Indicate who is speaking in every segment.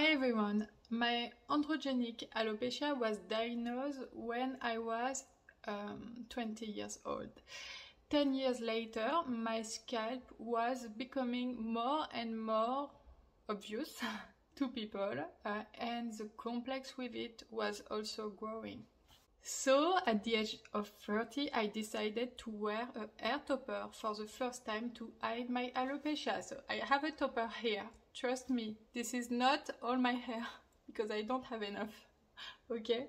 Speaker 1: Hi everyone, my androgenetic alopecia was diagnosed when I was 20 years old. 10 years later, my scalp was becoming more and more obvious to people, and the complex with it was also growing. So at the age of 30, I decided to wear a hair topper for the first time to hide my alopecia. So I have a topper here. Trust me, this is not all my hair because I don't have enough. Okay,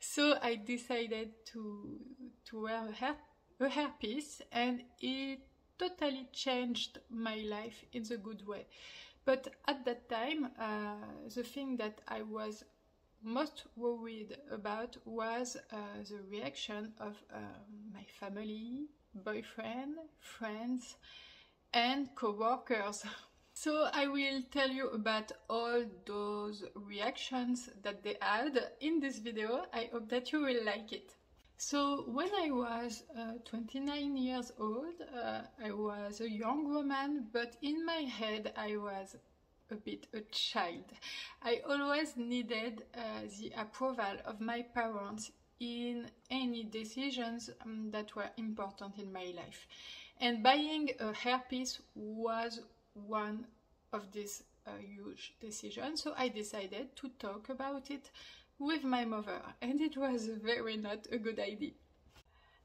Speaker 1: so I decided to wear a hairpiece, and it totally changed my life in the good way. But at that time, the thing that I was most worried about was the reaction of my family, boyfriend, friends, and coworkers. So I will tell you about all those reactions that they had in this video. I hope that you will like it. So when I was 29 years old, I was a young woman, but in my head I was a bit a child. I always needed the approval of my parents in any decisions that were important in my life. And buying a hairpiece was one of these huge decisions. So I decided to talk about it with my mother, and it was very not a good idea.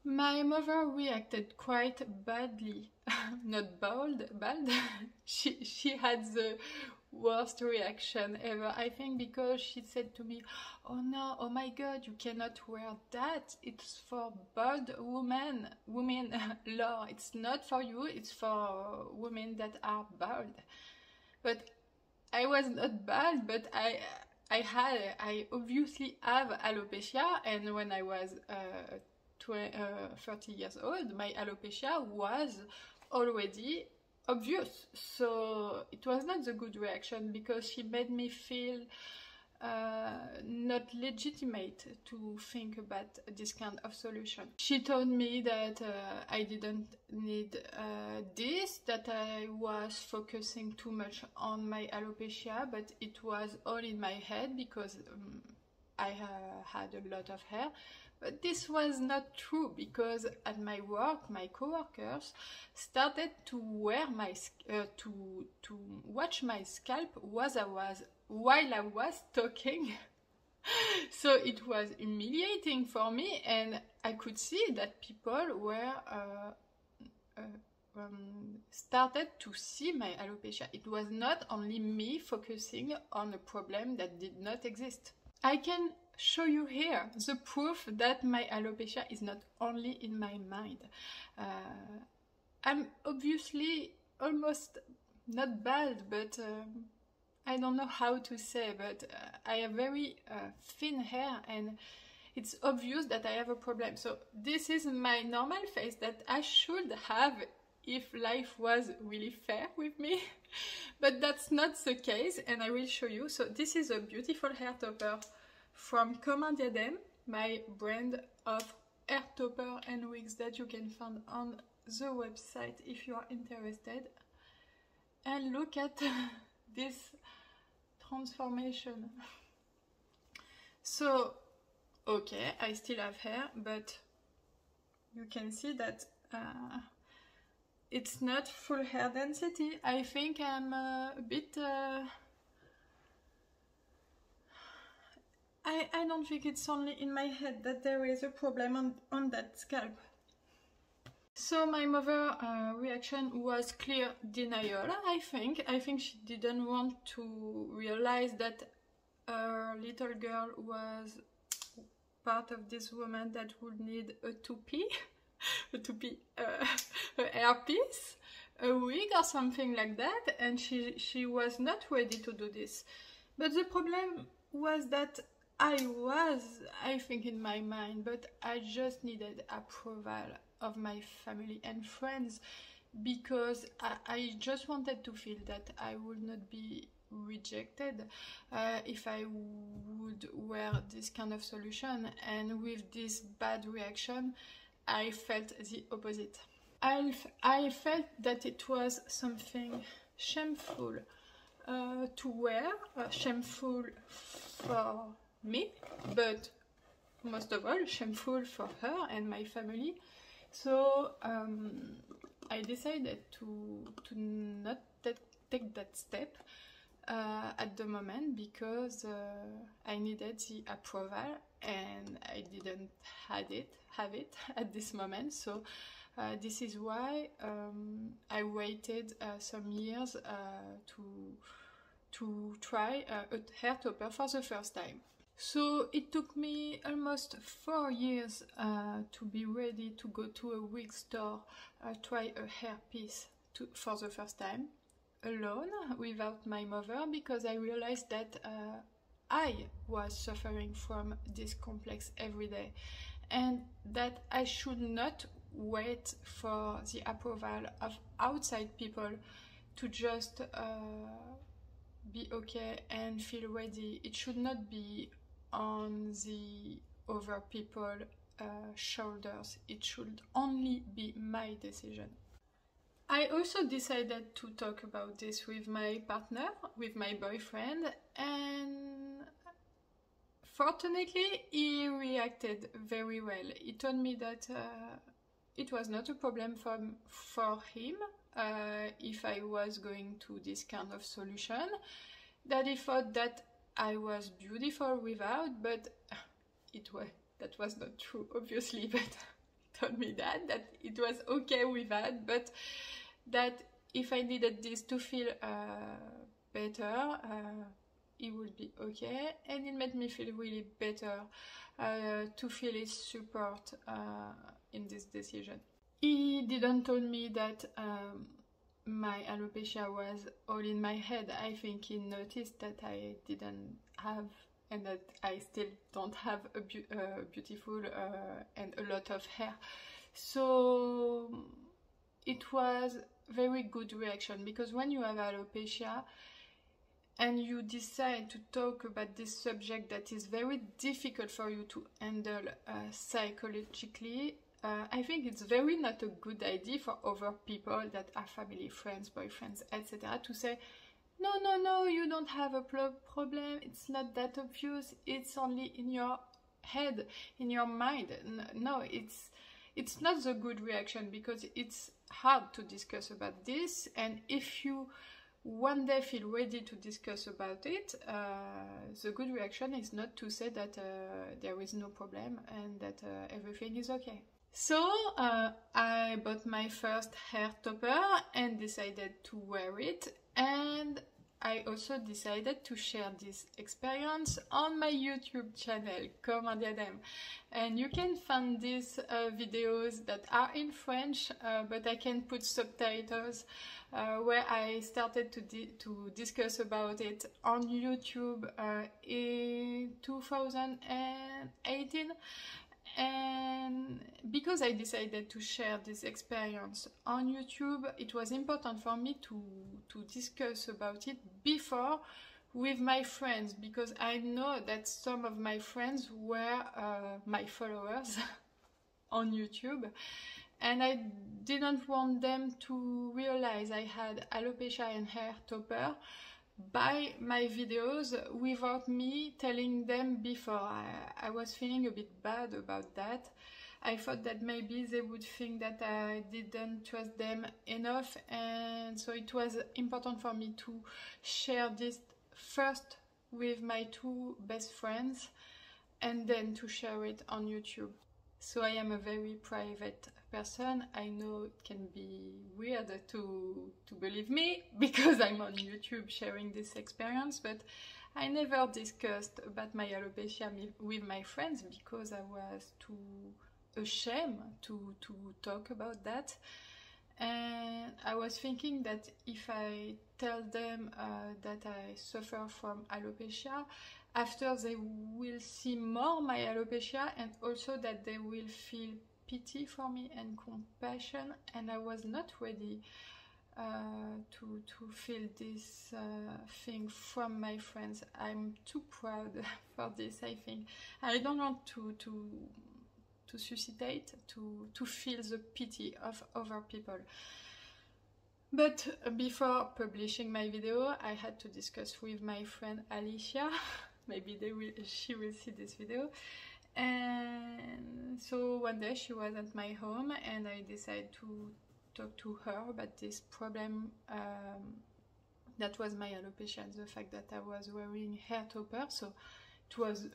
Speaker 1: My mother reacted quite badly, not bad. She had the worst reaction ever, I think, because she said to me, "Oh no, oh my god, you cannot wear that, it's for bald women, law, it's not for you, it's for women that are bald." But I was not bald, but I obviously have alopecia, and when I was 30 years old, my alopecia was already obvious. So it was not the good reaction, because she made me feel not legitimate to think about this kind of solution. She told me that I didn't need this, that I was focusing too much on my alopecia, but it was all in my head because I had a lot of hair. But this was not true, because at my work, my coworkers started to wear my to watch my scalp while I was talking. So it was humiliating for me, and I could see that people were started to see my alopecia. It was not only me focusing on a problem that did not exist. I can show you here the proof that my alopecia is not only in my mind. I'm obviously almost not bald, but I don't know how to say, but I have very thin hair, and it's obvious that I have a problem. So this is my normal face that I should have if life was really fair with me, but that's not the case, and I will show you. So this is a beautiful hair topper from Diadem, my brand of hair topper and wigs that you can find on the website if you are interested. And look at this transformation. So, okay, I still have hair, but you can see that it's not full hair density. I think I'm a bit... I don't think it's only in my head that there is a problem on that scalp. So my mother's reaction was clear denial, I think. I think she didn't want to realize that her little girl was part of this woman that would need a toupee, a hairpiece, a wig or something like that, and she was not ready to do this. But the problem was that I think in my mind, but I just needed approval of my family and friends, because I just wanted to feel that I would not be rejected if I would wear this kind of solution. And with this bad reaction, I felt the opposite. I felt that it was something shameful to wear, shameful for me, but most of all shameful for her and my family. So I decided to not take that step at the moment, because I needed the approval and I didn't have it at this moment. So this is why I waited some years to try a hair topper for the first time. So it took me almost 4 years to be ready to go to a wig store, try a hair piece for the first time, alone, without my mother, because I realized that I was suffering from this complex every day, and that I should not wait for the approval of outside people to just be okay and feel ready. It should not be on the other people's shoulders. It should only be my decision. I also decided to talk about this with my partner, with my boyfriend, and fortunately he reacted very well. He told me that it was not a problem for him if I was going to this kind of solution, that he thought that I was beautiful without, but that was not true, obviously, but he told me that it was okay with that, but that if I needed this to feel better, it would be okay, and it made me feel really better to feel his support in this decision. He didn't tell me that my alopecia was all in my head. I think he noticed that I didn't have, and that I still don't have a beautiful and a lot of hair. So it was very good reaction, because when you have alopecia and you decide to talk about this subject that is very difficult for you to handle psychologically, I think it's very not a good idea for other people that are family, friends, boyfriends, etc. to say, no, you don't have a problem, it's not that obvious, it's only in your head, in your mind. No, it's not the good reaction, because it's hard to discuss about this, and if you one day feel ready to discuss about it, the good reaction is not to say that there is no problem and that everything is okay. So I bought my first hair topper and decided to wear it, and I also decided to share this experience on my YouTube channel, Comme un diadème. And you can find these videos that are in French, but I can put subtitles where I started to discuss about it on YouTube in 2018. And because I decided to share this experience on YouTube, it was important for me to discuss about it before with my friends, because I know that some of my friends were my followers on YouTube, and I didn't want them to realize I had alopecia and hair topper by my videos without me telling them before. I was feeling a bit bad about that. I thought that maybe they would think that I didn't trust them enough, and so it was important for me to share this first with my 2 best friends and then to share it on YouTube. So I am a very private person. I know it can be weird to believe me because I'm on YouTube sharing this experience, but I never discussed about my alopecia with my friends because I was too ashamed to talk about that. And I was thinking that if I tell them that I suffer from alopecia, after they will see more my alopecia, and also that they will feel pity for me and compassion, and I was not ready to feel this thing from my friends. I'm too proud for this, I think. I don't want to suscitate, to feel the pity of other people. But before publishing my video, I had to discuss with my friend Alicia. Maybe she will see this video. And so one day she was at my home and I decided to talk to her about this problem that was my alopecia and the fact that I was wearing hair topper. So it was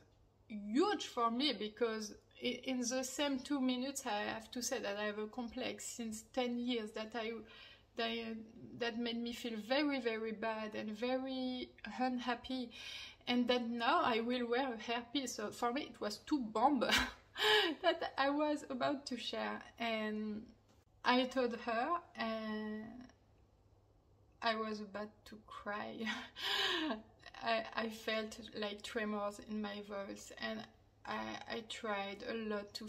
Speaker 1: huge for me because in the same 2 minutes I have to say that I have a complex since 10 years that made me feel very, very bad and very unhappy, and that now I will wear a hairpiece. So for me it was two bombs that I was about to share, and I told her and I was about to cry. I felt like tremors in my voice, and I tried a lot to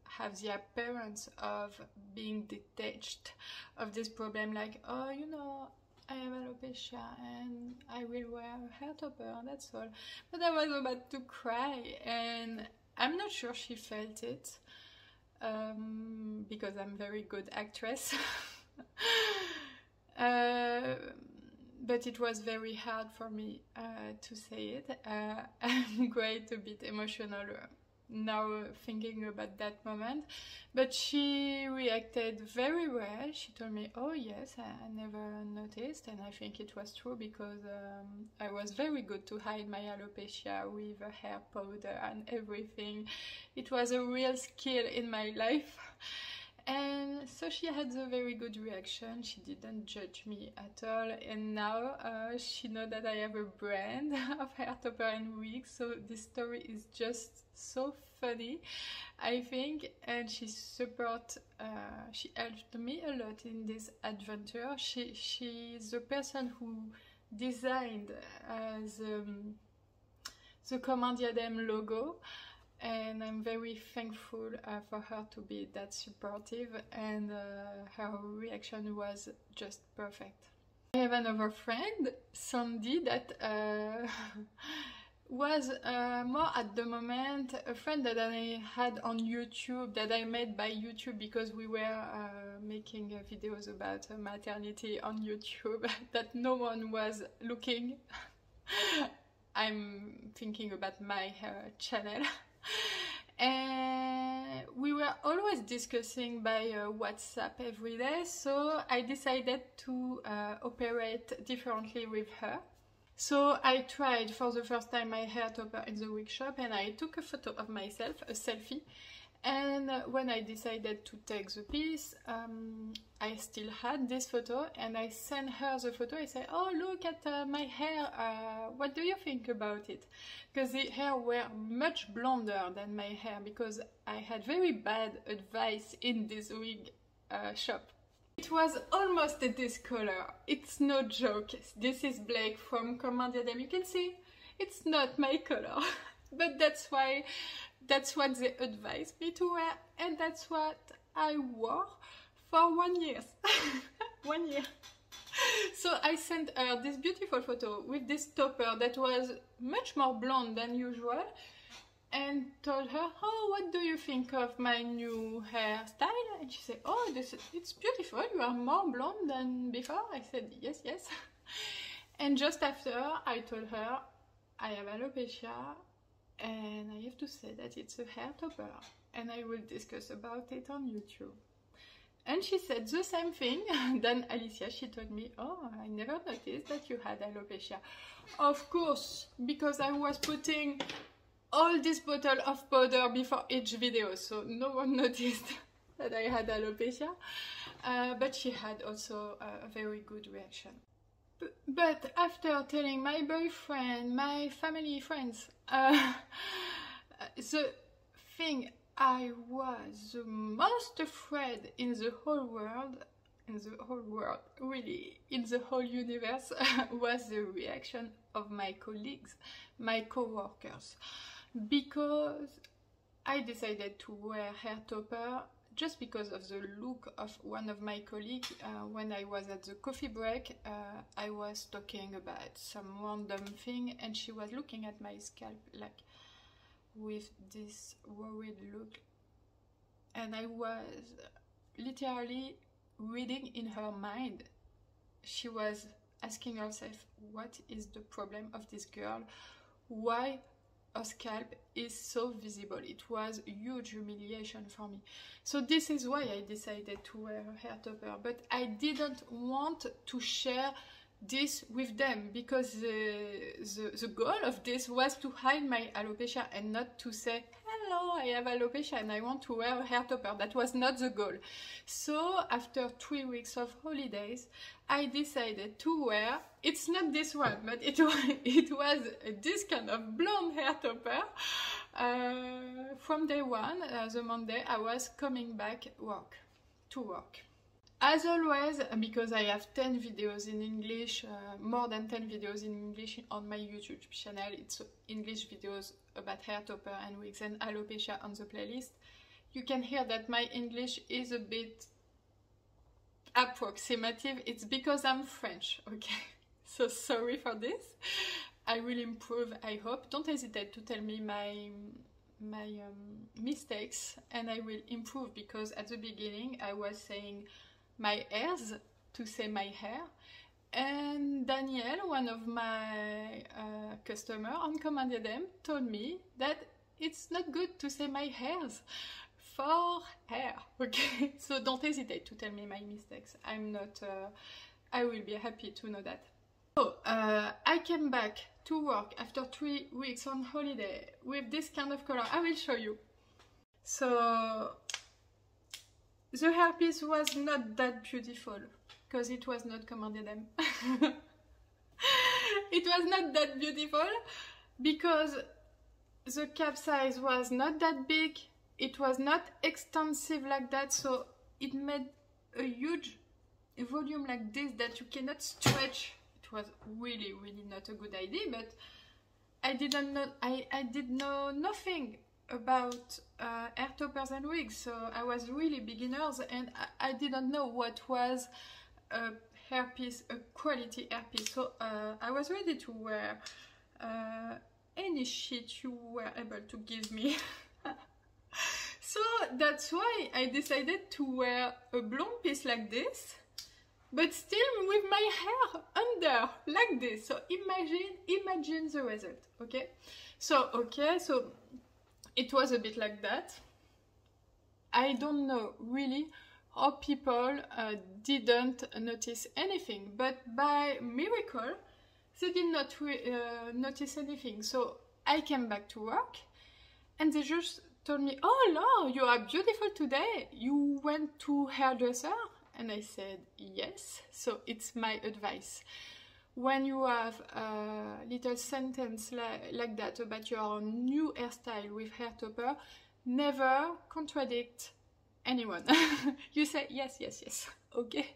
Speaker 1: have the appearance of being detached of this problem, like, oh, you know, I have alopecia and I will wear a hair topper, that's all. But I was about to cry, and I'm not sure she felt it, because I'm a very good actress. But it was very hard for me to say it. I'm quite a bit emotional now thinking about that moment, but she reacted very well. She told me, oh yes, I never noticed, and I think it was true because I was very good to hide my alopecia with a hair powder and everything. It was a real skill in my life. And so she had a very good reaction. She didn't judge me at all, and now she knows that I have a brand of hair topper and wigs, so this story is just so funny, I think, and she helped me a lot in this adventure. She's the person who designed the Command Diadem logo, and I'm very thankful for her to be that supportive, and her reaction was just perfect. I have another friend, Sandy, that was more at the moment a friend that I had on YouTube, that I made by YouTube because we were making videos about maternity on YouTube that no one was looking. I'm thinking about my channel. And we were always discussing by WhatsApp every day, so I decided to operate differently with her. So I tried for the first time my hair topper in the wig shop, and I took a photo of myself, a selfie. And when I decided to take the piece, I still had this photo, and I sent her the photo. I said, oh, look at my hair, what do you think about it? Because the hair were much blonder than my hair, because I had very bad advice in this wig shop. It was almost this color. It's no joke. This is Blake from Command Diadem. You can see it's not my color, but that's what they advised me to wear, and that's what I wore for 1 year. 1 year. So I sent her this beautiful photo with this topper that was much more blonde than usual, and told her, oh, what do you think of my new hairstyle? And she said, oh, it's beautiful, you are more blonde than before. I said, yes, yes. And just after, I told her, I have alopecia, and I have to say that it's a hair topper, and I will discuss about it on YouTube. And she said the same thing. Then Alicia, she told me, oh, I never noticed that you had alopecia. Of course, because I was putting all this bottle of powder before each video, so no one noticed that I had alopecia. But she had also a very good reaction. But after telling my boyfriend, my family, friends, the thing I was the most afraid in the whole world, really, in the whole universe, was the reaction of my colleagues, my co-workers. Because I decided to wear hair topper just because of the look of one of my colleagues. When I was at the coffee break, I was talking about some random thing, and she was looking at my scalp like with this worried look, and I was literally reading in her mind. She was asking herself, what is the problem of this girl? Why her scalp is so visible? It was a huge humiliation for me. So this is why I decided to wear a hair topper, but I didn't want to share this with them, because the goal of this was to hide my alopecia and not to say, hello, I have alopecia and I want to wear a hair topper. That was not the goal. So after 3 weeks of holidays, I decided to wear, it's not this one, but it was this kind of blonde hair topper. From day one, the Monday, I was coming back to work. As always, because I have 10 videos in English, more than 10 videos in English on my YouTube channel, it's English videos about hair topper and wigs and alopecia on the playlist, you can hear that my English is a bit approximative. It's because I'm French, okay? So sorry for this. I will improve, I hope. Don't hesitate to tell me my mistakes and I will improve, because at the beginning I was saying my hairs to say my hair, and Danielle, one of my customers on Command them, told me that it's not good to say my hairs for hair, okay? So don't hesitate to tell me my mistakes. I'm not, I will be happy to know that. So I came back to work after 3 weeks on holiday with this kind of color. I will show you. So the hairpiece was not that beautiful, because it was not Command them. It was not that beautiful because the cap size was not that big, it was not extensive like that, so it made a huge volume like this that you cannot stretch. It was really not a good idea, but I didn't know, I did know nothing about hair toppers and wigs, so I was really beginners and I didn't know what was a hairpiece, a quality hairpiece. So I was ready to wear any shit you were able to give me. So that's why I decided to wear a blonde piece like this, but still with my hair under like this. So imagine the result, okay? So it was a bit like that. I don't know really how people didn't notice anything, but by miracle they did not notice anything. So I came back to work and they just told me, oh Laure, you are beautiful today, you went to hairdresser? And I said yes. So it's my advice. When you have a little sentence like that about your new hairstyle with hair topper, never contradict anyone. You say yes, okay?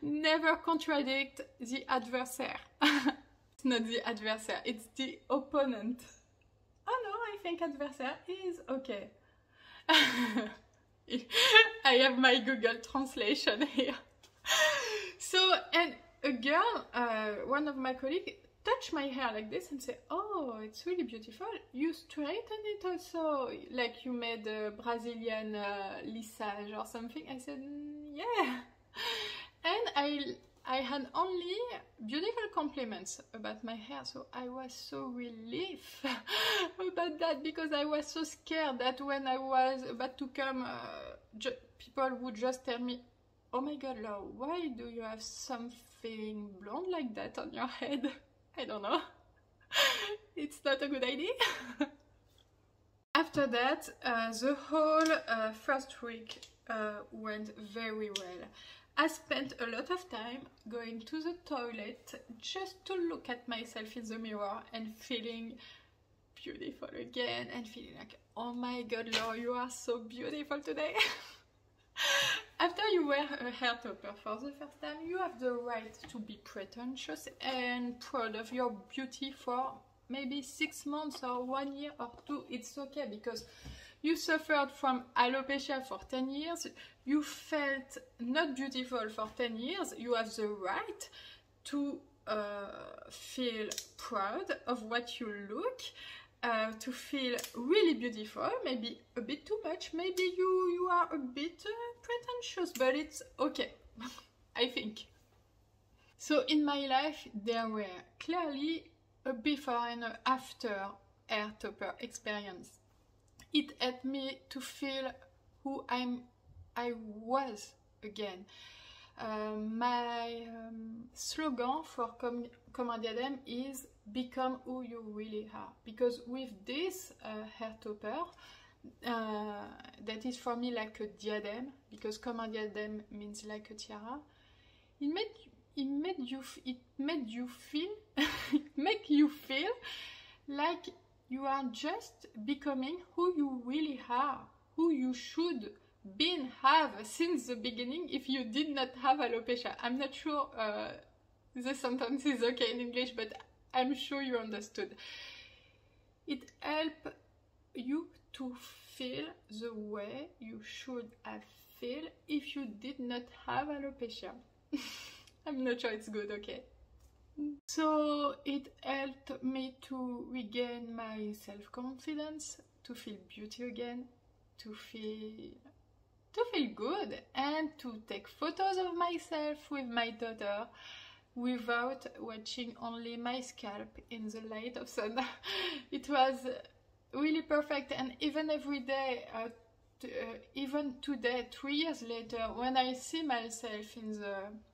Speaker 1: Never contradict the adversary. It's not the adversary, it's the opponent. Oh no, I think adversary is okay. I have my Google translation here. So, and a girl, one of my colleagues, touched my hair like this and said, oh, it's really beautiful. You straighten it also, like you made a Brazilian lissage or something. I said, yeah. And I had only beautiful compliments about my hair, so I was so relieved about that, because I was so scared that when I was about to come, people would just tell me, oh my god, Laure, why do you have something blonde like that on your head? I don't know. It's not a good idea. After that, the whole first week went very well. I spent a lot of time going to the toilet just to look at myself in the mirror and feeling beautiful again and feeling like, oh my god, Laure, you are so beautiful today. After you wear a hair topper for the first time, you have the right to be pretentious and proud of your beauty for maybe 6 months or 1 year or 2. It's okay, because you suffered from alopecia for 10 years, you felt not beautiful for 10 years, you have the right to feel proud of what you look. to feel really beautiful, maybe a bit too much, maybe you are a bit pretentious, but it's okay, I think. So in my life there were clearly a before and a after hair topper experience. It helped me to feel who I was again. My slogan for Comme Diadem is become who you really are, because with this hair topper that is for me like a diadem, because Comme Diadem means like a tiara, it made you feel make you feel like you are just becoming who you really are, who you should have since the beginning if you did not have alopecia. I'm not sure the sentence is okay in English, but I'm sure you understood. It helps you to feel the way you should have feel if you did not have alopecia. I'm not sure it's good, okay? So it helped me to regain my self-confidence, to feel beauty again, to feel good, and to take photos of myself with my daughter without watching only my scalp in the light of sun. It was really perfect, and even every day, even today, 3 years later, when I see myself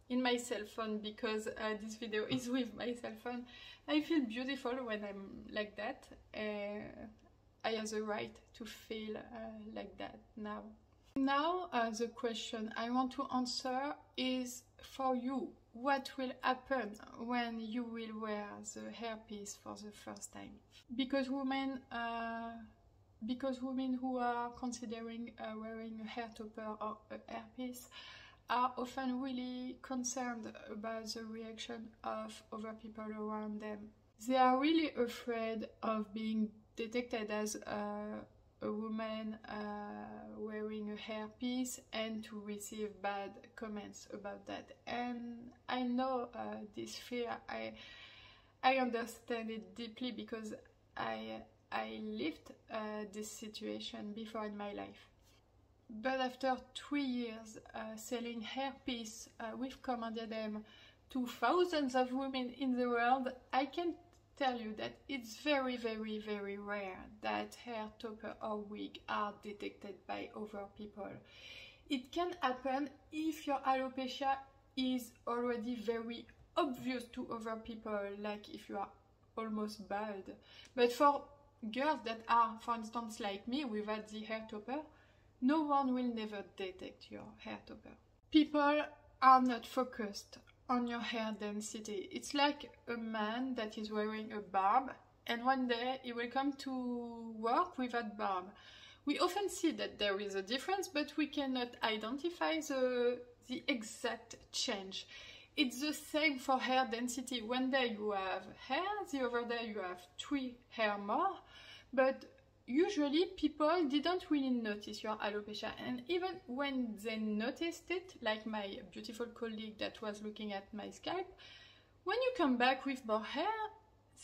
Speaker 1: in my cell phone, because this video is with my cell phone, I feel beautiful when I'm like that. I have the right to feel like that now. Now the question I want to answer is for you. What will happen when you will wear the hairpiece for the first time? Because women who are considering wearing a hair topper or a hairpiece are often really concerned about the reaction of other people around them. They are really afraid of being detected as a woman wearing a hairpiece and to receive bad comments about that. And I know this fear. I understand it deeply because I lived this situation before in my life. But after 3 years selling hairpiece with Comme Diadem to thousands of women in the world, I can tell you that it's very, very, very rare that hair topper or wig are detected by other people. It can happen if your alopecia is already very obvious to other people, like if you are almost bald. But for girls that are, for instance, like me, without the hair topper, no one will never detect your hair topper. People are not focused on your hair density. It's like a man that is wearing a barb and one day he will come to work without barb. We often see that there is a difference, but we cannot identify the exact change. It's the same for hair density. One day you have hair, the other day you have 3 hair more, but usually people didn't really notice your alopecia, and even when they noticed it, like my beautiful colleague that was looking at my scalp, when you come back with more hair,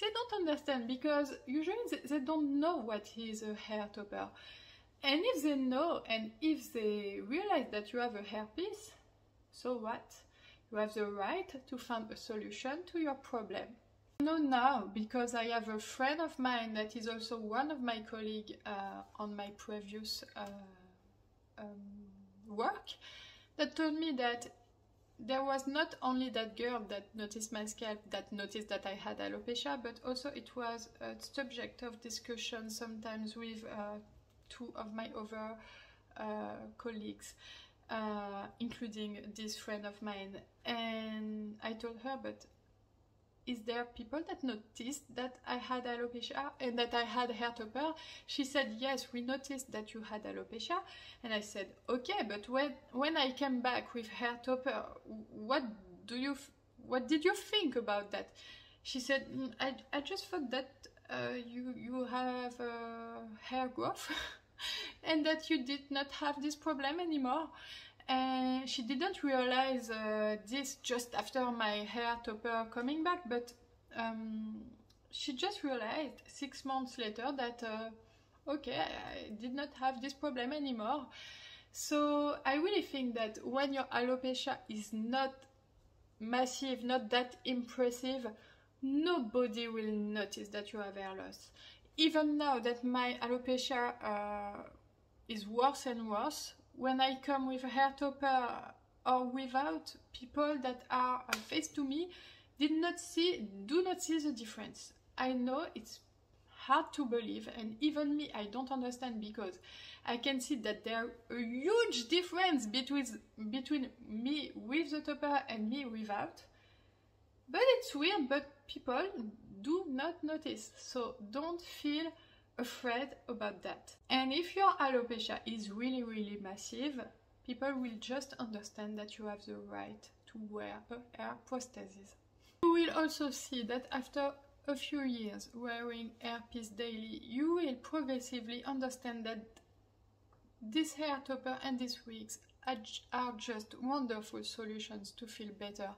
Speaker 1: they don't understand, because usually they don't know what is a hair topper. And if they know, and if they realize that you have a hairpiece, so what? You have the right to find a solution to your problem. I know now because I have a friend of mine that is also one of my colleagues on my previous work, that told me that there was not only that girl that noticed my scalp, that noticed that I had alopecia, but also it was a subject of discussion sometimes with 2 of my other colleagues, including this friend of mine. And I told her, but is there people that noticed that I had alopecia and that I had hair topper? She said, yes, we noticed that you had alopecia. And I said, okay, but when I came back with hair topper, what did you think about that? She said, I just thought that you have hair growth and that you did not have this problem anymore. And she didn't realize this just after my hair topper coming back, but she just realized 6 months later that okay, I did not have this problem anymore. So I really think that when your alopecia is not massive, not that impressive, nobody will notice that you have hair loss. Even now that my alopecia is worse and worse, when I come with a hair topper or without, people that are face to me do not see the difference. I know it's hard to believe, and even me, I don't understand, because I can see that there are a huge difference between me with the topper and me without. But it's weird, but people do not notice, so don't feel afraid about that. And if your alopecia is really massive, people will just understand that you have the right to wear a hair prosthesis. You will also see that after a few years wearing hairpiece daily, you will progressively understand that this hair topper and these wigs are just wonderful solutions to feel better,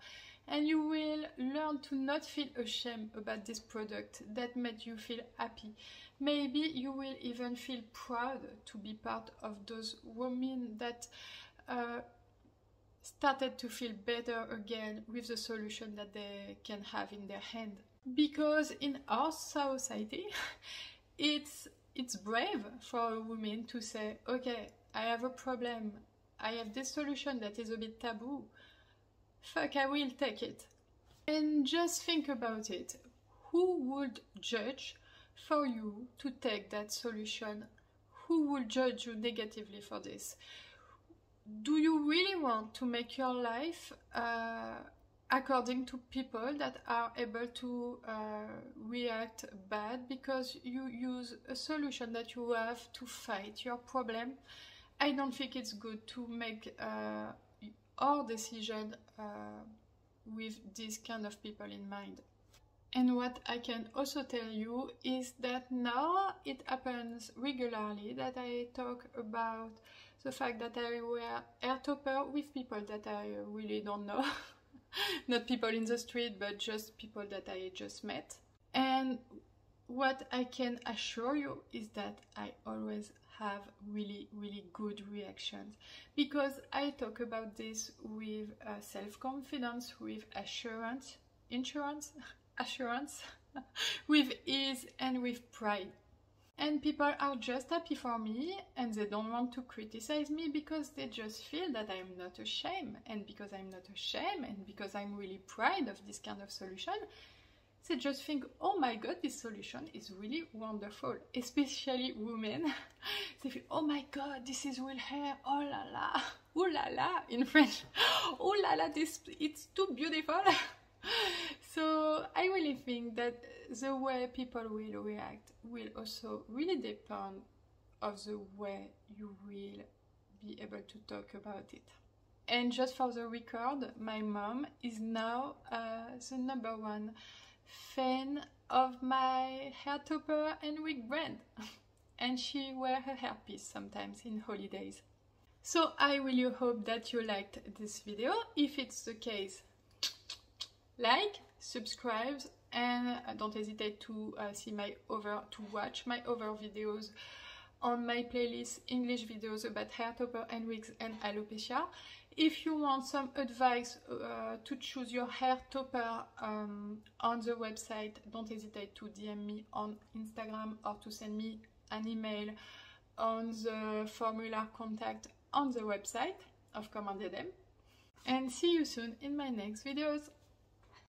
Speaker 1: and you will learn to not feel ashamed about this product that made you feel happy. Maybe you will even feel proud to be part of those women that started to feel better again with the solution that they can have in their hand. Because in our society, it's brave for a woman to say, okay, I have a problem, I have this solution that is a bit taboo, fuck, I will take it. And just think about it, who would judge for you to take that solution? Who will judge you negatively for this? Do you really want to make your life according to people that are able to react bad because you use a solution that you have to fight your problem? I don't think it's good to make our decision with these kind of people in mind. And what I can also tell you is that now it happens regularly that I talk about the fact that I wear hair topper with people that I really don't know. Not people in the street, but just people that I just met. And what I can assure you is that I always have really good reactions, because I talk about this with self-confidence, with assurance, with ease and with pride. And people are just happy for me, and they don't want to criticize me because they just feel that I'm not ashamed. And because I'm not ashamed, and because I'm really proud of this kind of solution, they just think, oh my god, this solution is really wonderful. Especially women. They feel, oh my god, this is real hair, oh la la, ooh la la, in French. Oh la la, it's too beautiful. So I really think that the way people will react will also really depend of the way you will be able to talk about it. And just for the record, my mom is now the #1 fan of my hair topper and wig brand. And she wears her hairpiece sometimes in holidays. So I really hope that you liked this video. If it's the case, like, subscribe, and don't hesitate to watch my other videos on my playlist, English videos about hair topper and wigs and alopecia. If you want some advice to choose your hair topper on the website, don't hesitate to DM me on Instagram or to send me an email on the formula contact on the website of Commanded Them. And see you soon in my next videos.